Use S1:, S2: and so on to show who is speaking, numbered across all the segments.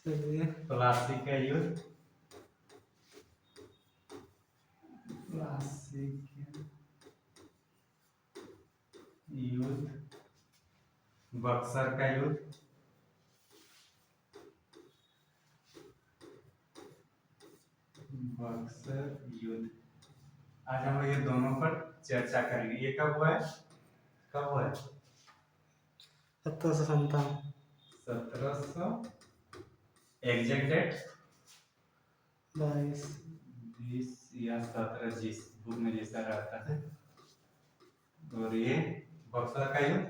S1: चलिए
S2: प्लासी का युद्ध, प्लासी का युद्ध, बक्सर का युद्ध, बक्सर युद्ध। आज हम लोग ये दोनों पर चर्चा करेंगे। ये कब हुआ है? कब हुआ है?
S1: 1757।
S2: 1700 एग्जैक्ट डेट
S1: 22
S2: 20 या 17 जिस बुक में जैसा रहता है। और ये बक्सर का युद्ध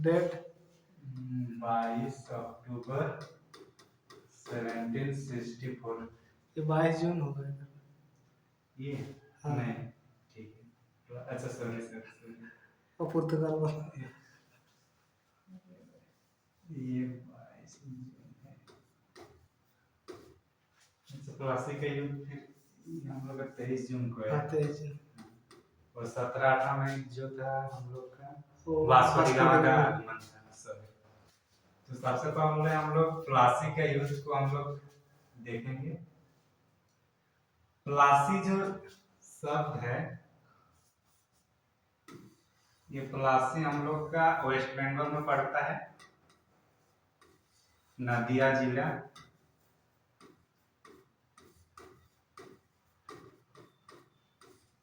S1: डेट
S2: 22 अक्टूबर 1764।
S1: ये 22 जून हो गया।
S2: ये
S1: हाँ।
S2: नहीं, ठीक है। अच्छा सॉरी सॉरी,
S1: और पुर्तगाल वाला
S2: ये 22 जून है। अच्छा प्लासी का युद्ध फिर हम लोग का 23 जून को है।
S1: हाँ 23 जून।
S2: और 17-18 में जो था हम लोग का
S1: वो
S2: वास्को डी गामा का
S1: वास्को
S2: आगमन था। सॉरी। तो सबसे पहले हम लोग प्लासी का युद्ध को हम लोग देखेंगे। प्लासी जो शब्द है, ये प्लासी हम लोग का वेस्ट बंगाल में पड़ता है, नदिया जिला।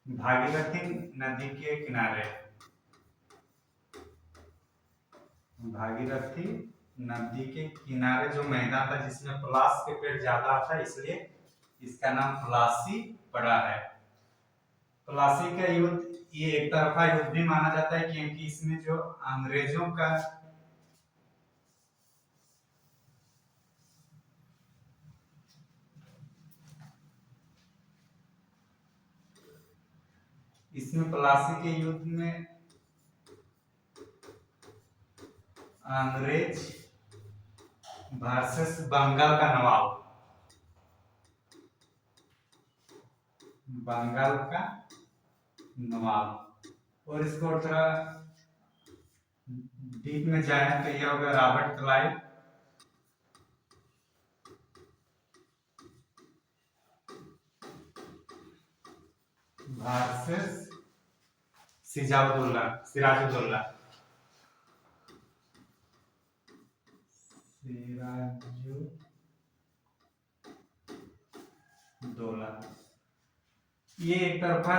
S2: भागीरथी नदी के किनारे, भागीरथी नदी के किनारे जो मैदान था जिसमें पलास के पेड़ ज्यादा था, इसलिए इसका नाम प्लासी पड़ा है। प्लासी का युद्ध ये एक तरफा युद्ध भी माना जाता है क्योंकि इसमें जो अंग्रेजों का इसमें प्लासी के युद्ध में अंग्रेज वर्सेस बंगाल का नवाब, बंगाल का नवाब। और इसको थोड़ा डीप में जाए तो यह होगा Robert Clive, versus Sirajuddaulah, Sirajuddaulah, Sirajuddaulah. ये एक तरफा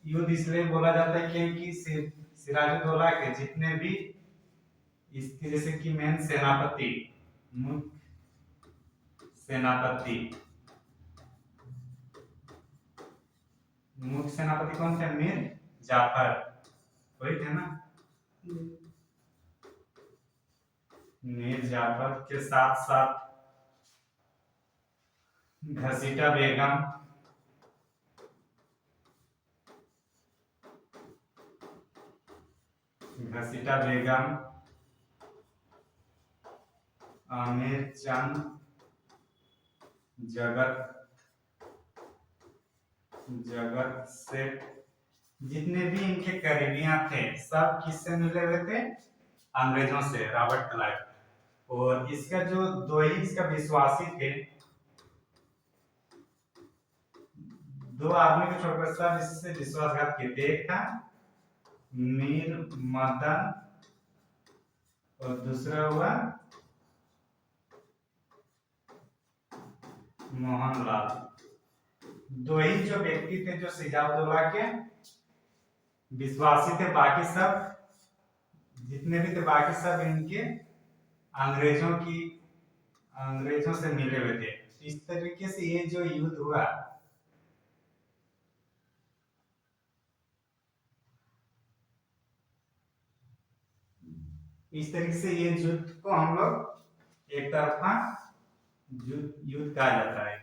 S2: युद्ध इसलिए बोला जाता है क्योंकि सिराजुद्दौला के जितने भी इसके जैसे कि मेन सेनापति, मुख्य सेनापति, मुख्य सेनापति कौन थे? मीर जाफर, वही थे ना? मीर जाफर के साथ साथ घसीटा बेगम, घसीटा बेगम, आमिर चंद, जगत सेठ, जितने भी इनके करीबियां थे सब किससे मिले हुए थे? अंग्रेजों से, रॉबर्ट क्लाइव। और इसका जो दो ही इसका विश्वासी थे, दो आदमी को छोड़कर सब इससे विश्वासघात किए थे। एक था मीर मदन और दूसरा हुआ मोहनलाल। दो ही जो व्यक्ति थे जो सिराजुद्दौला के विश्वासी थे, बाकी सब जितने भी थे बाकी सब इनके अंग्रेजों से मिले हुए थे। इस तरीके से ये जो युद्ध हुआ, इस तरीके से ये युद्ध को हम लोग एक तरफा युद्ध कहा जाता है।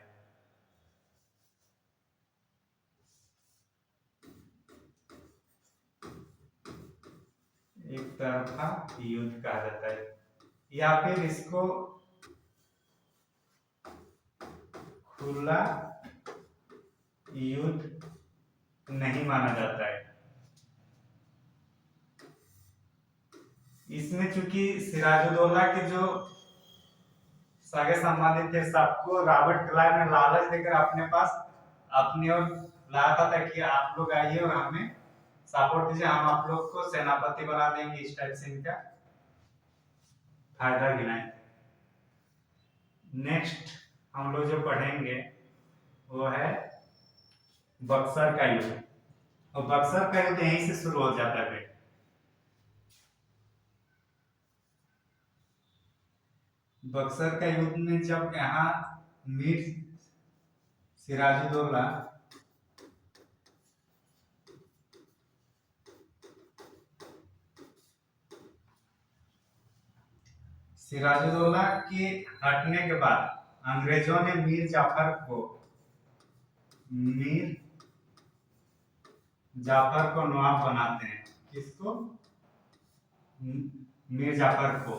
S2: एक तरफा युद्ध कहा जाता है, या फिर इसको खुला युद्ध नहीं माना जाता है। इसमें चूंकि सिराजुद्दौला के जो सगे संबंधी थे, सबको रॉबर्ट क्लाइव ने लालच देकर अपने पास अपनी ओर लाया था कि आप लोग आइए और हमें सपोर्ट दीजिए, हम आप लोग को सेनापति बना देंगे। इस टाइप से इनका फायदा गिनाए। नेक्स्ट हम लोग जो पढ़ेंगे वो है बक्सर का युद्ध। और बक्सर का युद्ध यहीं से शुरू हो जाता है। बक्सर का युद्ध में जब यहाँ मीर सिराजुद्दौला सिराजुद्दौला के हटने के बाद अंग्रेजों ने मीर जाफर को नवाब बनाते हैं। किसको? मीर जाफर को।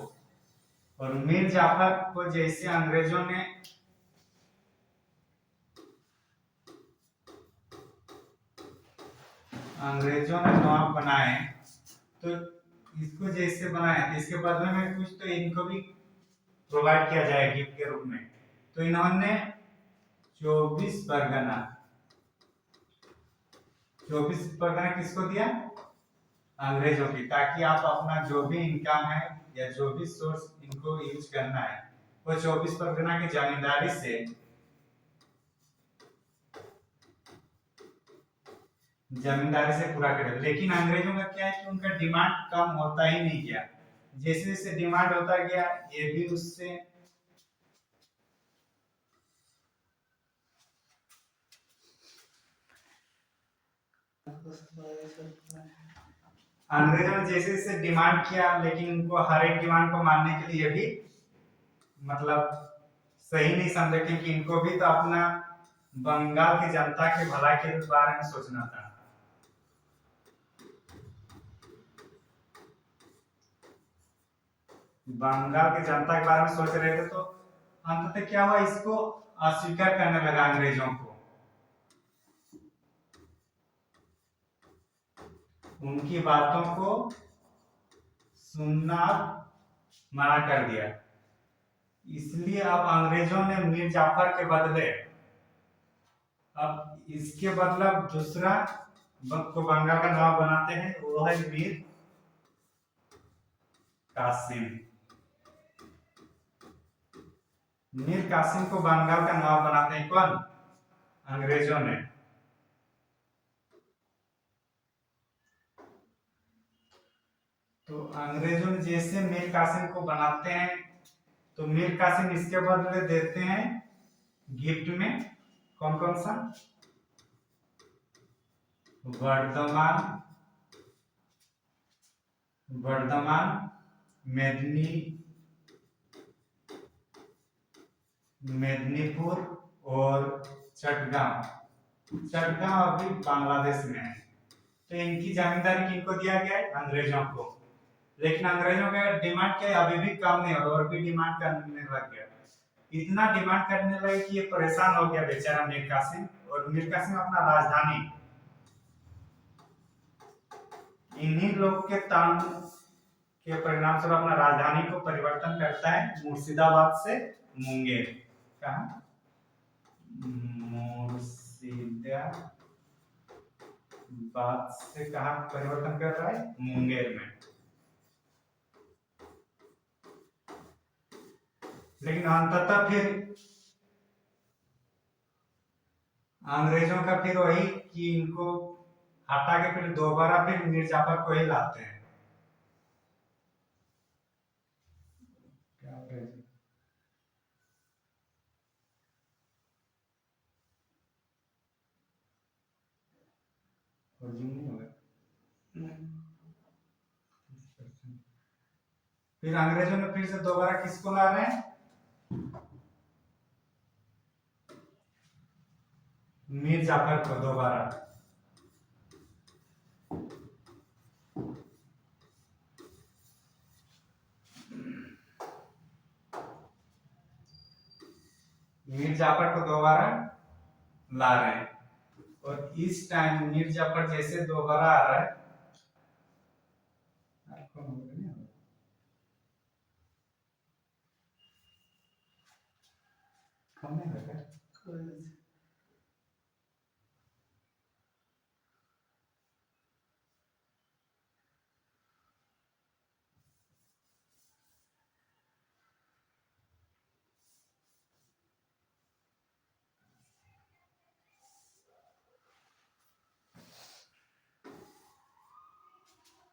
S2: और मीर जाफर को जैसे अंग्रेजों ने नवाब बनाए, तो इसको जैसे बनाया तो इसके बदले में कुछ तो इनको भी प्रोवाइड किया जाए गिफ्ट के रूप में। तो इन्होंने 24 परगना किसको दिया? अंग्रेजों की, ताकि आप अपना जो भी इनकम है या जो भी सोर्स इनको यूज करना है वो 24 परगना की जमींदारी से पूरा करें। लेकिन अंग्रेजों का क्या है कि उनका डिमांड कम होता ही नहीं गया। जैसे जैसे डिमांड होता गया ये भी उससे अंग्रेजों ने जैसे जैसे डिमांड किया, लेकिन उनको हर एक डिमांड को मानने के लिए भी मतलब सही नहीं समझे, क्योंकि इनको भी तो अपना बंगाल की जनता के भलाई के बारे में सोचना था। बंगाल की जनता के बारे में सोच रहे थे, तो अंततः क्या हुआ, इसको अस्वीकार करने लगा अंग्रेजों को। उनकी बातों को सुनना मना कर दिया। इसलिए अब अंग्रेजों ने मीर जाफर के बदले अब इसके बदला दूसरा को बंगाल का नवाब बनाते हैं, वो है मीर कासिम। मीर कासिम को बंगाल का नवाब बनाते हैं कौन? अंग्रेजों ने। तो अंग्रेजों ने जैसे मीर कासिम को बनाते हैं, तो मीर कासिम इसके बदले देते हैं गिफ्ट में कौन कौन सा? वर्धमान, मेदिनीपुर और चटगांव अभी बांग्लादेश में है। तो इनकी जमींदारी किनको दिया गया है? अंग्रेजों को। लेकिन अंग्रेजों का डिमांड क्या है? अभी भी कम नहीं और भी डिमांड करने लग गया। इतना डिमांड करने लगे कि ये परेशान हो गया बेचारा मीर कासिम। और मीर कासिम अपना राजधानी इन्हीं लोग के तान के परिणाम स्वरूप अपना राजधानी को परिवर्तन करता है मुर्शिदाबाद से मुंगेर। कहां? मुर्शिदाबाद से कहां परिवर्तन कर रहा है? मुंगेर में। लेकिन अंततः फिर अंग्रेजों का फिर वही कि इनको हटा के फिर दोबारा फिर मीर जाफर को ही लाते हैं। फिर अंग्रेजों ने फिर से दोबारा किसको ला रहे हैं? मीर जाफर को दोबारा। मीर जाफर को दोबारा ला रहे हैं। और इस टाइम मीर जाफर जैसे दोबारा आ रहा है, कम नहीं लगा।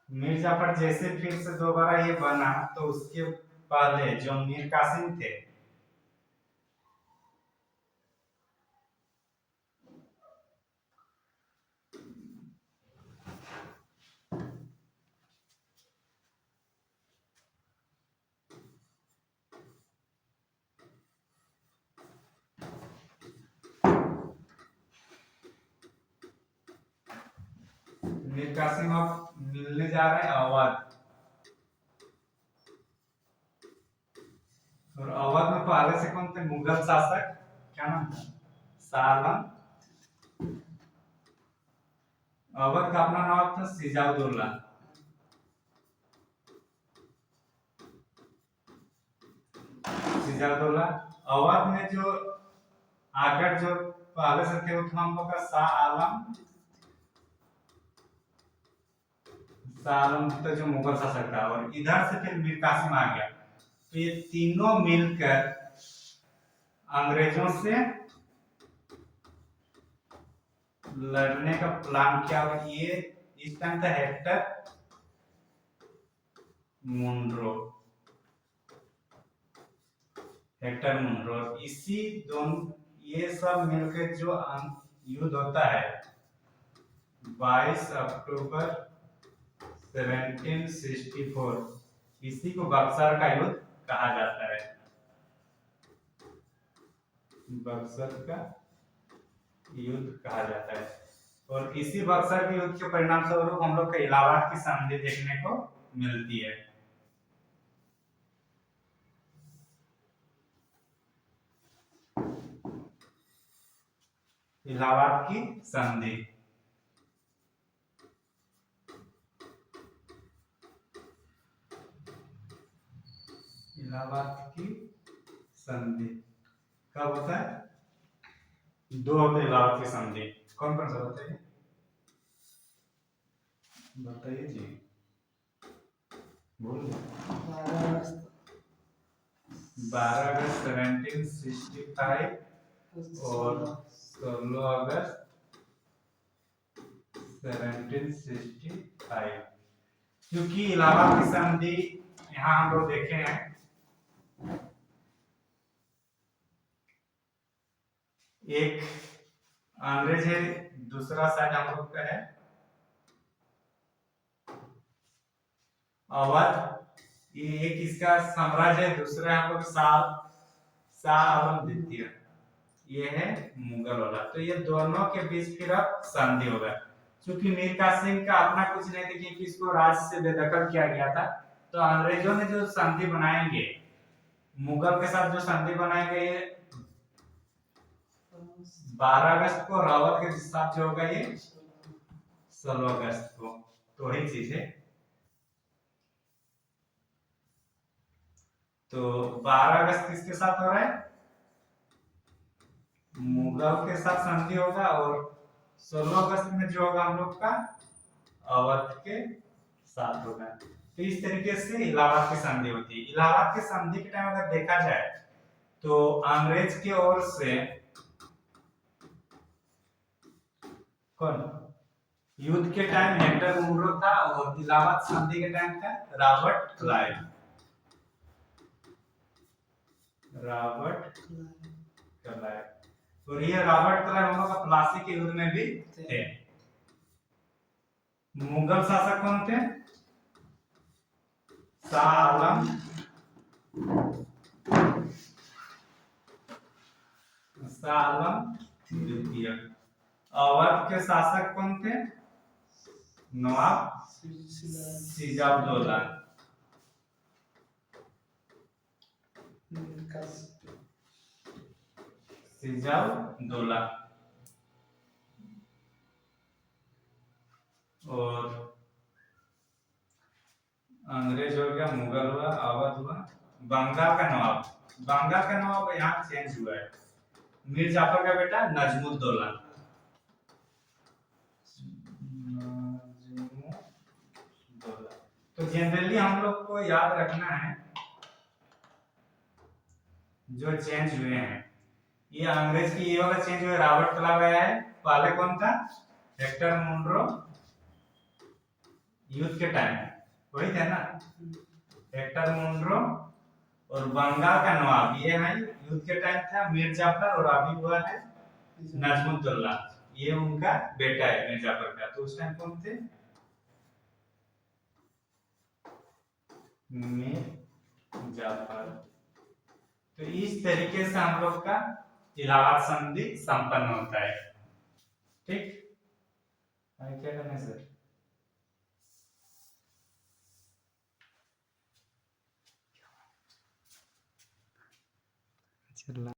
S2: मिर्जाफर जैसे फिर से दोबारा ये बना तो उसके पहले जो मीर कासिम थे, मीर कासिम अब मिलने जा रहे हैं अवध। और अवध में पहले से कौन थे मुगल शासक, क्या नाम था, शाह आलम। अवध का अपना नाम था सिजाउद्दौला। सिजाउद्दौला। अवध में जो आकर जो पहले से थे वो हम लोग का शाह आलम। शाह आलम तो जो मुगल शासक था, और इधर से फिर मीर कासिम आ गया। तो ये तीनों मिलकर अंग्रेजों से लड़ने का प्लान किया। और ये इस टाइम था हेक्टर मुनरो। Hector Munro. इसी दोनों, ये सब मिलकर जो युद्ध होता है 22 अक्टूबर 1764, इसी को बक्सर का युद्ध कहा जाता है। बक्सर का युद्ध कहा जाता है। और इसी बक्सर के युद्ध के परिणाम स्वरूप हम लोग को इलाहाबाद की संधि देखने को मिलती है। इलाहाबाद की संधि। इलाहाबाद की संधि कब होता है? दो होते हैं इलाहाबाद की संधि। कौन कौन सा बताइए, बताइए जी, बोलिए। 12 अगस्त 1765 और 16 अगस्त 1765। क्योंकि इलाहाबाद की संधि यहाँ हम लोग देखे हैं, एक अंग्रेज है, दूसरा साइड हम लोग का है अवध। ये एक इसका साम्राज्य है, दूसरा हम लोग शाह आलम द्वितीय, ये है मुगल वाला। तो ये दोनों के बीच फिर अब संधि होगा। क्योंकि मीर कासिम का अपना कुछ नहीं था, क्योंकि इसको राज से बेदखल किया गया था। तो अंग्रेजों ने जो संधि बनाएंगे मुगल के साथ, जो संधि बनाएंगे ये 12 अगस्त को, और अवध के साथ जो होगा ये 16 अगस्त को। तो वही चीज है। तो 12 अगस्त किसके साथ हो रहा है? मुगल के साथ संधि होगा। और 16 अगस्त में जो होगा हम लोग का अवध के साथ होगा। तो इस तरीके से इलाहाबाद की संधि होती है। इलाहाबाद की संधि के टाइम अगर देखा जाए तो अंग्रेज की ओर से कौन, युद्ध के टाइम हेक्टर मुनरो था, और इलाहाबाद संधि के टाइम था रॉबर्ट क्लाइव। Robert Clive. और ये रॉबर्ट क्लाइव हम लोग का प्लासी के युद्ध में भी थे। मुगल शासक कौन थे? शाह आलम, शाह आलम द्वितीय। अवध के शासक कौन थे? नवाब सिजाउद्दौला। सिजाउद्दौला। और अंग्रेज हो गया, मुगल हुआ, अवध हुआ, बंगाल का नवाब। बंगाल का नवाब यहाँ चेंज हुआ है। मीर जाफर का बेटा नजमुद्दौला। तो जनरली हम लोग को याद रखना है जो चेंज हुए हैं, ये अंग्रेज की ये वाला चेंज हुआ, रॉबर्ट क्लाइव आया है, पहले कौन था, हेक्टर मुनरो, युद्ध के टाइम वही थे ना, हेक्टर मुनरो, और बंगाल का नवाब ये है, युद्ध के टाइम था मीर जाफर, और अभी हुआ है नजमुद्दौला, ये उनका बेटा है मीर जाफर का। तो उस टाइम कौन थे, मीर जाफर। तो इस तरीके से हम लोग का इलाहाबाद संधि संपन्न होता है। ठीक, क्या करना है सर? चल